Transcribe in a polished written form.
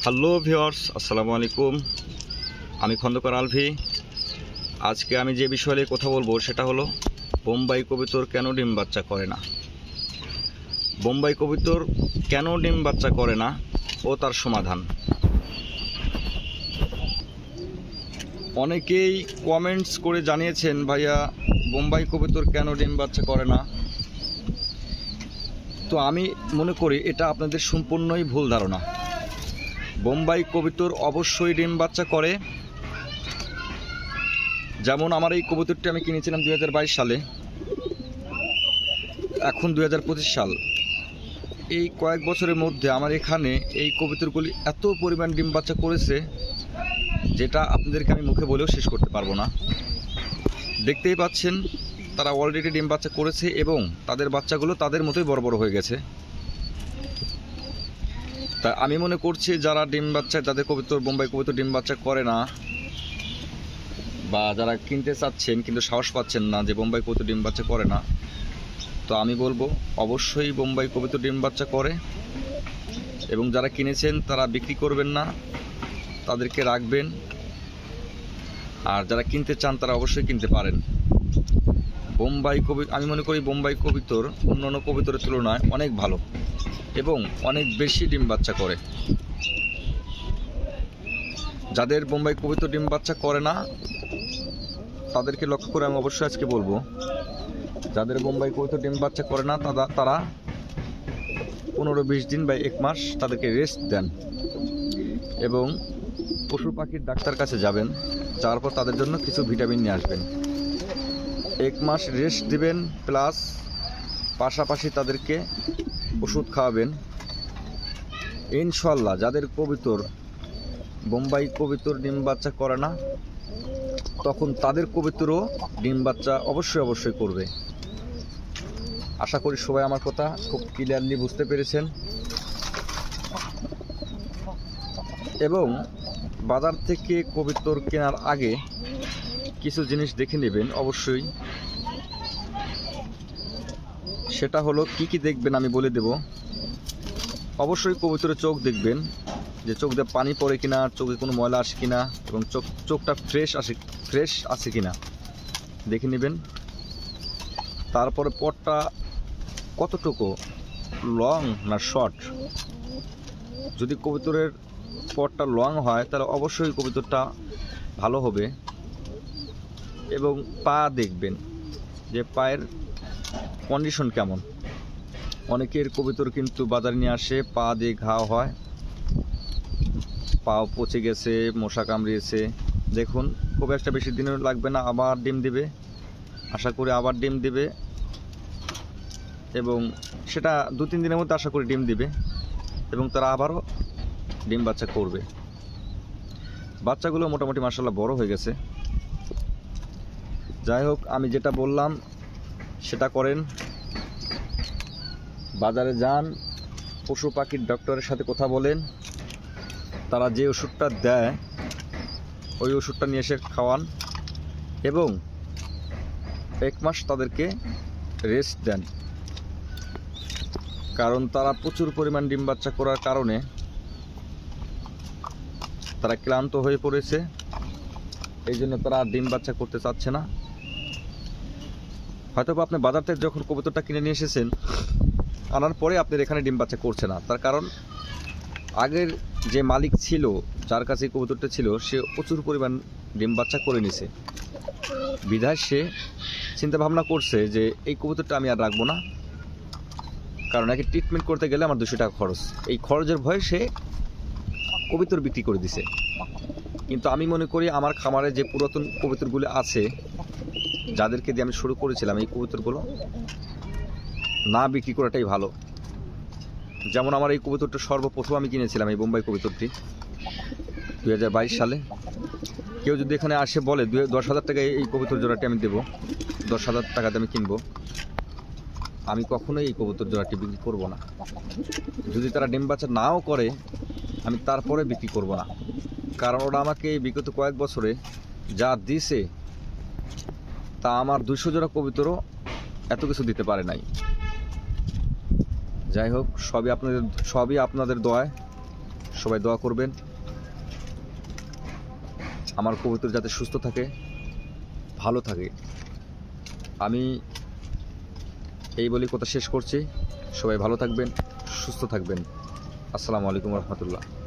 Hello viewers, আসসালামু আলাইকুম। আমি খন্দকার আলভি। আজকে আমি যে বিষয়ে কথা বলবো সেটা হলো বোম্বাই কবুতর কেন ডিম বাচ্চা করে না। বোম্বাই কবুতর কেন ডিম বাচ্চা করে না ও তার সমাধান। অনেকেই কমেন্টস করে জানিয়েছেন, ভাইয়া বোম্বাই কবুতর কেন ডিম বাচ্চা করে না। তো আমি মনে করি এটা আপনাদের সম্পূর্ণই ভুল ধারণা। বোম্বাই কবুতর অবশ্যই ডিম বাচ্চা করে। যেমন আমার এই কবুতরটি আমি কিনেছিলাম 2022 সালে, এখন 2025 সাল। এই কয়েক বছরের মধ্যে আমার এখানে এই কবুতরগুলি এত পরিমাণ ডিম বাচ্চা করেছে যেটা আপনাদেরকে আমি মুখে বলেও শেষ করতে পারবো না। দেখতেই পাচ্ছেন তারা অলরেডি ডিম বাচ্চা করেছে এবং তাদের বাচ্চাগুলো তাদের মতোই বড় বড় হয়ে গেছে। তা আমি মনে করছি যারা ডিম বাচ্চা, যাদের কবুতর বোম্বাই কবুতর ডিম বাচ্চা করে না, বা যারা কিনতে চাচ্ছেন কিন্তু সাহস পাচ্ছেন না যে বোম্বাই কবুতর ডিম বাচ্চা করে না, তো আমি বলবো অবশ্যই বোম্বাই কবুতর ডিম বাচ্চা করে। এবং যারা কিনেছেন তারা বিক্রি করবেন না, তাদেরকে রাখবেন। আর যারা কিনতে চান তারা অবশ্যই কিনতে পারেন। বোম্বাই কবুতর, আমি মনে করি বোম্বাই কবুতর অন্যান্য কবুতরের তুলনায় অনেক ভালো এবং অনেক বেশি ডিম বাচ্চা করে। যাদের বোম্বাই কবুতর ডিম বাচ্চা করে না তাদেরকে লক্ষ্য করে আমি অবশ্যই আজকে বলবো, যাদের বোম্বাই কবুতর ডিম বাচ্চা করে না তারা 15-20 দিন বা 1 মাস তাদেরকে রেস্ট দেন এবং পশু পাখির ডাক্তার কাছে যাবেন। যাওয়ার পর তাদের জন্য কিছু ভিটামিন নিয়ে আসবেন। 1 মাস রেস্ট দিবেন, প্লাস পাশাপাশি তাদেরকে ওষুধ খাওয়াবেন। ইনশাল্লাহ যাদের কবুতর বোম্বাই কবুতর ডিম বাচ্চা করে না তখন তাদের কবুতরও ডিম বাচ্চা অবশ্যই করবে। আশা করি সবাই আমার কথা খুব ক্লিয়ারলি বুঝতে পেরেছেন। এবং বাজার থেকে কবুতর কেনার আগে কিছু জিনিস দেখে নেবেন অবশ্যই। সেটা হলো কি দেখবেন আমি বলে দেব। অবশ্যই কবুতরের চোখ দেখবেন, যে চোখ দিয়ে পানি পড়ে কিনা, চোখে কোনো ময়লা আসে কিনা, এবং চোখটা ফ্রেশ আছে কিনা দেখে নেবেন। তারপরে পটটা কতটুকু লং না শর্ট। যদি কবুতরের পটটা লং হয় তাহলে অবশ্যই কবুতরটা ভালো হবে। এবং পা দেখবেন যে পায়ের কন্ডিশন কেমন। অনেকের কবুতর কিন্তু বাজারে নিয়ে আসে, পা দিয়ে ঘা হয়, পা পচে গেছে, মশা কামড়িয়েছে। দেখুন খুব একটা বেশি দিনও লাগবে না, আবার ডিম দিবে। আশা করি আবার ডিম দিবে এবং সেটা 2-3 দিনের মধ্যে আশা করি ডিম দিবে এবং তারা আবারও ডিম বাচ্চা করবে। বাচ্চাগুলো মোটামুটি মাশাআল্লাহ বড় হয়ে গেছে। যাই হোক, আমি যেটা বললাম সেটা করেন। বাজারে যান, পশু পাখির ডক্টরের সাথে কথা বলেন, তারা যে ওষুধটা দেয় ওই ওষুধটা নিয়ে এসে খাওয়ান এবং 1 মাস তাদেরকে রেস্ট দেন। কারণ তারা প্রচুর পরিমাণ ডিম বাচ্চা করার কারণে তারা ক্লান্ত হয়ে পড়েছে, এই জন্য তারা আর ডিম বাচ্চা করতে চাচ্ছে না। হয়তো আপনি বাজার থেকে যখন কবুতরটা কিনে নিয়ে এসেছেন, আনার পরে আপনার এখানে ডিম বাচ্চা করছে না, তার কারণ আগের যে মালিক ছিল, যার কাছে কবুতরটা ছিল, সে প্রচুর পরিমাণ ডিম বাচ্চা করে নিছে। বিধায় সে চিন্তা ভাবনা করছে যে এই কবুতরটা আমি আর রাখবো না, কারণ একে ট্রিটমেন্ট করতে গেলে আমার 200 টাকা খরচ। এই খরচের ভয়ে সে কবুতর বিক্রি করে দিছে। কিন্তু আমি মনে করি আমার খামারে যে পুরাতন কবুতরগুলো আছে, যাদেরকে দিয়ে আমি শুরু করেছিলাম, এই কবুতরগুলো না বিক্রি করাটাই ভালো। যেমন আমার এই কবুতরটা সর্বপ্রথম আমি কিনেছিলাম, এই বোম্বাই কবুতরটি 2022 সালে। কেউ যদি এখানে আসে বলে 10,000 টাকায় এই কবুতর জোড়াটি আমি দেবো, 10,000 টাকাতে আমি কিনবো, আমি কখনোই এই কবুতর জোড়াটি বিক্রি করব না। যদি তারা ডিম বাচ্চা নাও করে আমি তারপরে বিক্রি করব না, কারণ ওরা আমাকে বিগত কয়েক বছরে যা দিছে তা আমার 200 জোড়া কবুতরও এত কিছু দিতে পারে নাই। যাই হোক, সবই আপনাদের দোয়ায় সবাই দোয়া করবেন আমার কবুতর যাতে সুস্থ থাকে, ভালো থাকে। আমি এই বলি কথা শেষ করছি। সবাই ভালো থাকবেন, সুস্থ থাকবেন। আসসালামু আলাইকুম রহমতুল্লাহ।